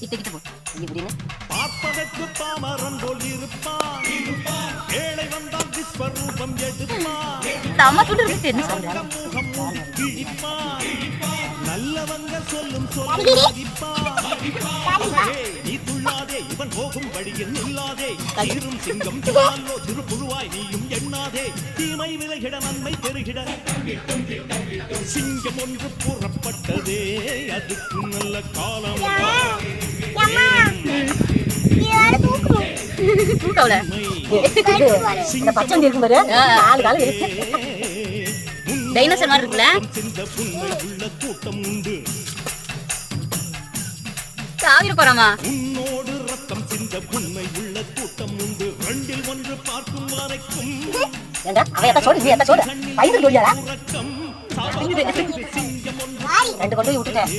இட்டுக்கிட்டு போ இப்படின்னு பார்ப்பதற்கு பாமரன் போல் இருப்பான் ஏழை வந்தால் விஸ்வரூபம் எடுப்பான் தம்மா சுட்டு இருக்கு என்ன சொல்றாங்க முகம் கிழிப்பான் நல்லவங்க சொல்லும் சொல்லிப்பான் நீ துள்ளாதே இவன் போகும் வழியில் நில்லாதே தீரும் சிங்கம் துவாலோ சிறு புழுவாய் நீயும் எண்ணாதே தீமை விலகிட நன்மை பெருகிட சிங்கம் ஒன்று புறப்பட்டதே அதுக்கு நல்ல காலம் தூக்கவுல இந்த பச்சை இருக்கும் பாரு நாலு காலம் இருக்கு டைனோசர் மாதிரி இருக்குல்ல உள்ள கூட்டம் உண்டு சாவிர போறாமா உன்னோடு ரத்தம் சிந்த உண்மை உள்ள கூட்டம் உண்டு ரெண்டில் ஒன்று பார்க்கும் வரைக்கும் ஏண்டா அவ எத சொல்லு நீ எத சொல்லு பைதல் சொல்லியாடா ரக்கம் ரெண்டு கொண்டு போய் விட்டுட்டேன்